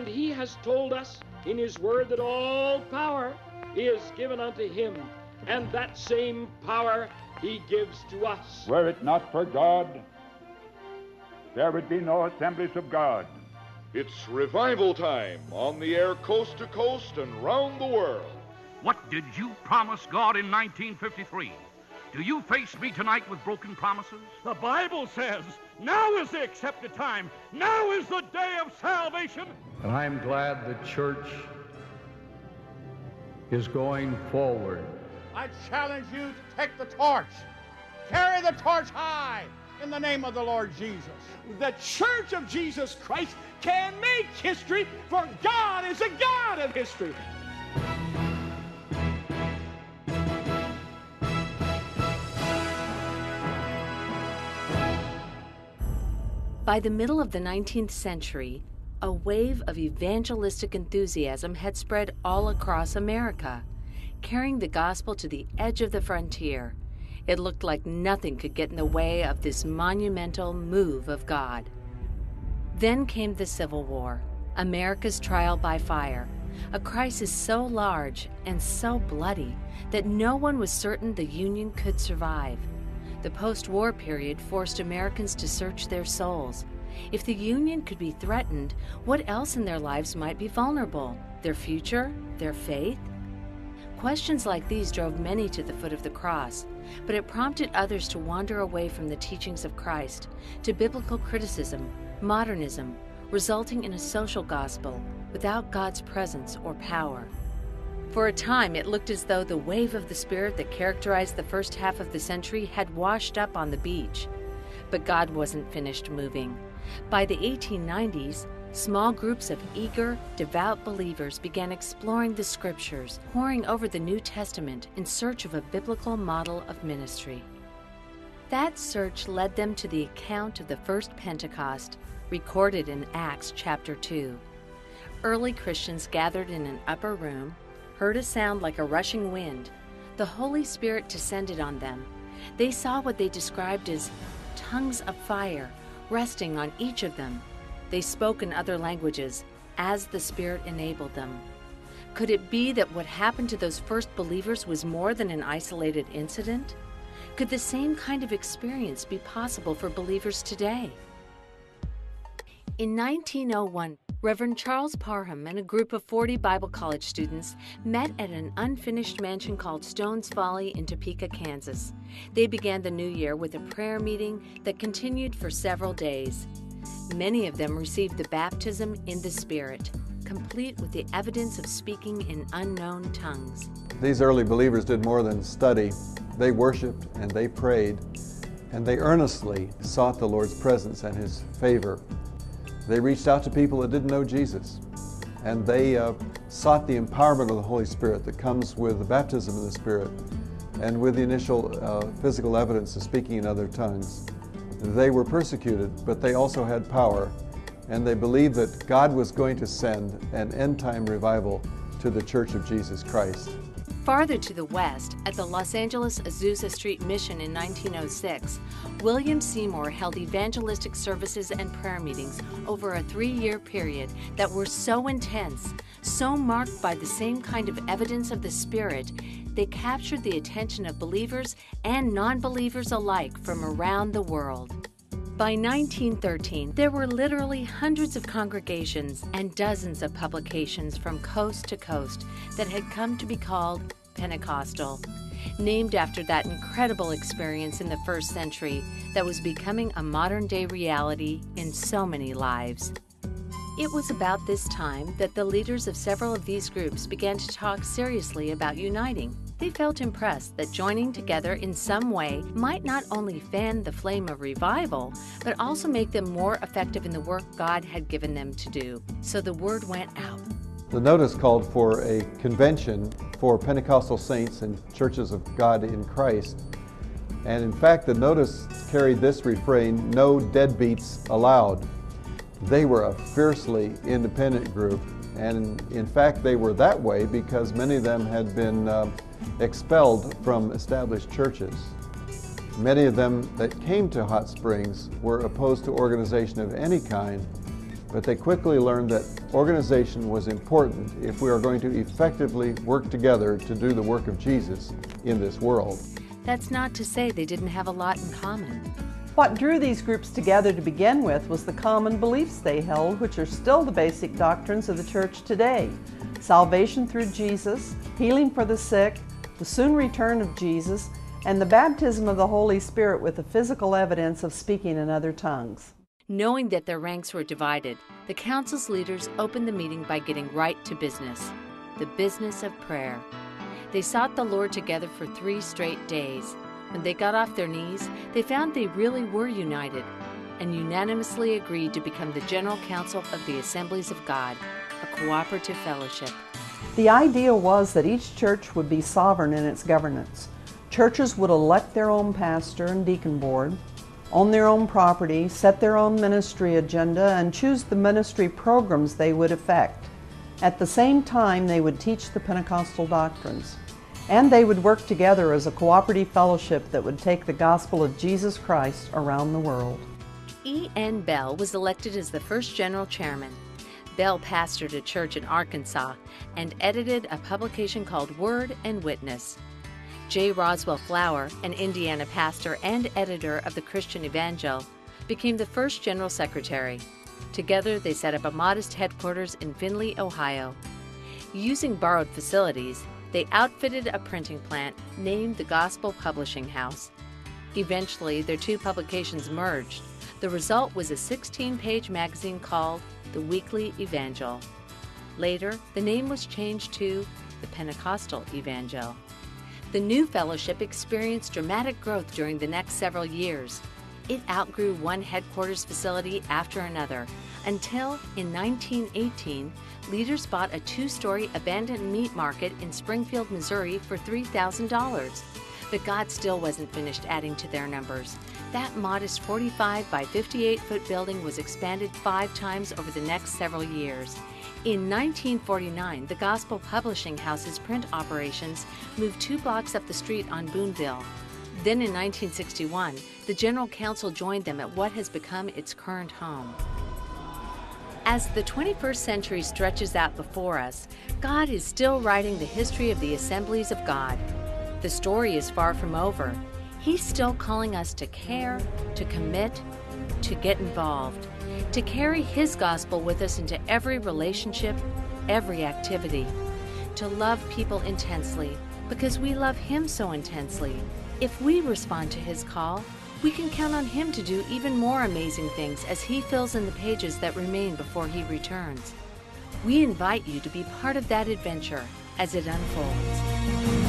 And he has told us in his word that all power is given unto him, and that same power he gives to us. Were it not for God, there would be no Assemblies of God. It's revival time on the air coast to coast and round the world. What did you promise God in 1953? Do you face me tonight with broken promises? The Bible says, now is the accepted time. Now is the day of salvation. And I'm glad the church is going forward. I challenge you to take the torch. Carry the torch high in the name of the Lord Jesus. The Church of Jesus Christ can make history, for God is a God of history. By the middle of the 19th century, a wave of evangelistic enthusiasm had spread all across America, carrying the gospel to the edge of the frontier. It looked like nothing could get in the way of this monumental move of God. Then came the Civil War, America's trial by fire, a crisis so large and so bloody that no one was certain the Union could survive. The post-war period forced Americans to search their souls. If the Union could be threatened, what else in their lives might be vulnerable? Their future? Their faith? Questions like these drove many to the foot of the cross, but it prompted others to wander away from the teachings of Christ, to biblical criticism, modernism, resulting in a social gospel without God's presence or power. For a time, it looked as though the wave of the Spirit that characterized the first half of the century had washed up on the beach. But God wasn't finished moving. By the 1890s, small groups of eager, devout believers began exploring the Scriptures, poring over the New Testament in search of a biblical model of ministry. That search led them to the account of the first Pentecost, recorded in Acts chapter 2. Early Christians gathered in an upper room, heard a sound like a rushing wind. The Holy Spirit descended on them. They saw what they described as tongues of fire resting on each of them. They spoke in other languages as the Spirit enabled them. Could it be that what happened to those first believers was more than an isolated incident? Could the same kind of experience be possible for believers today? In 1901, Reverend Charles Parham and a group of 40 Bible college students met at an unfinished mansion called Stone's Folly in Topeka, Kansas. They began the new year with a prayer meeting that continued for several days. Many of them received the baptism in the Spirit, complete with the evidence of speaking in unknown tongues. These early believers did more than study. They worshiped and they prayed, and they earnestly sought the Lord's presence and His favor. They reached out to people that didn't know Jesus, and they sought the empowerment of the Holy Spirit that comes with the baptism of the Spirit and with the initial physical evidence of speaking in other tongues. They were persecuted, but they also had power, and they believed that God was going to send an end-time revival to the Church of Jesus Christ. Farther to the west, at the Los Angeles Azusa Street Mission in 1906, William Seymour held evangelistic services and prayer meetings over a 3-year period that were so intense, so marked by the same kind of evidence of the Spirit, they captured the attention of believers and non-believers alike from around the world. By 1913, there were literally hundreds of congregations and dozens of publications from coast to coast that had come to be called Pentecostal, named after that incredible experience in the first century that was becoming a modern-day reality in so many lives. It was about this time that the leaders of several of these groups began to talk seriously about uniting. They felt impressed that joining together in some way might not only fan the flame of revival, but also make them more effective in the work God had given them to do. So the word went out. The notice called for a convention for Pentecostal saints and churches of God in Christ. And in fact, the notice carried this refrain, "No deadbeats allowed." They were a fiercely independent group, and in fact they were that way because many of them had been expelled from established churches. Many of them that came to Hot Springs were opposed to organization of any kind, but they quickly learned that organization was important if we are going to effectively work together to do the work of Jesus in this world. That's not to say they didn't have a lot in common. What drew these groups together to begin with was the common beliefs they held, which are still the basic doctrines of the church today. Salvation through Jesus, healing for the sick, the soon return of Jesus, and the baptism of the Holy Spirit with the physical evidence of speaking in other tongues. Knowing that their ranks were divided, the council's leaders opened the meeting by getting right to business, the business of prayer. They sought the Lord together for 3 straight days. When they got off their knees, they found they really were united and unanimously agreed to become the General Council of the Assemblies of God, a cooperative fellowship. The idea was that each church would be sovereign in its governance. Churches would elect their own pastor and deacon board, own their own property, set their own ministry agenda, and choose the ministry programs they would effect. At the same time, they would teach the Pentecostal doctrines. And they would work together as a cooperative fellowship that would take the gospel of Jesus Christ around the world. E.N. Bell was elected as the first general chairman. Bell pastored a church in Arkansas and edited a publication called Word and Witness. J. Roswell Flower, an Indiana pastor and editor of the Christian Evangel, became the first general secretary. Together, they set up a modest headquarters in Findlay, Ohio. Using borrowed facilities, they outfitted a printing plant named the Gospel Publishing House. Eventually, their 2 publications merged. The result was a 16-page magazine called The Weekly Evangel. Later, the name was changed to the Pentecostal Evangel. The new fellowship experienced dramatic growth during the next several years. It outgrew one headquarters facility after another, until in 1918, leaders bought a 2-story abandoned meat market in Springfield, Missouri for $3,000. But God still wasn't finished adding to their numbers. That modest 45 by 58-foot building was expanded 5 times over the next several years. In 1949, the Gospel Publishing House's print operations moved 2 blocks up the street on Boonville. Then in 1961, the General Council joined them at what has become its current home. As the 21st century stretches out before us, God is still writing the history of the Assemblies of God. The story is far from over. He's still calling us to care, to commit, to get involved, to carry His gospel with us into every relationship, every activity, to love people intensely because we love Him so intensely. If we respond to His call, we can count on Him to do even more amazing things as He fills in the pages that remain before He returns. We invite you to be part of that adventure as it unfolds.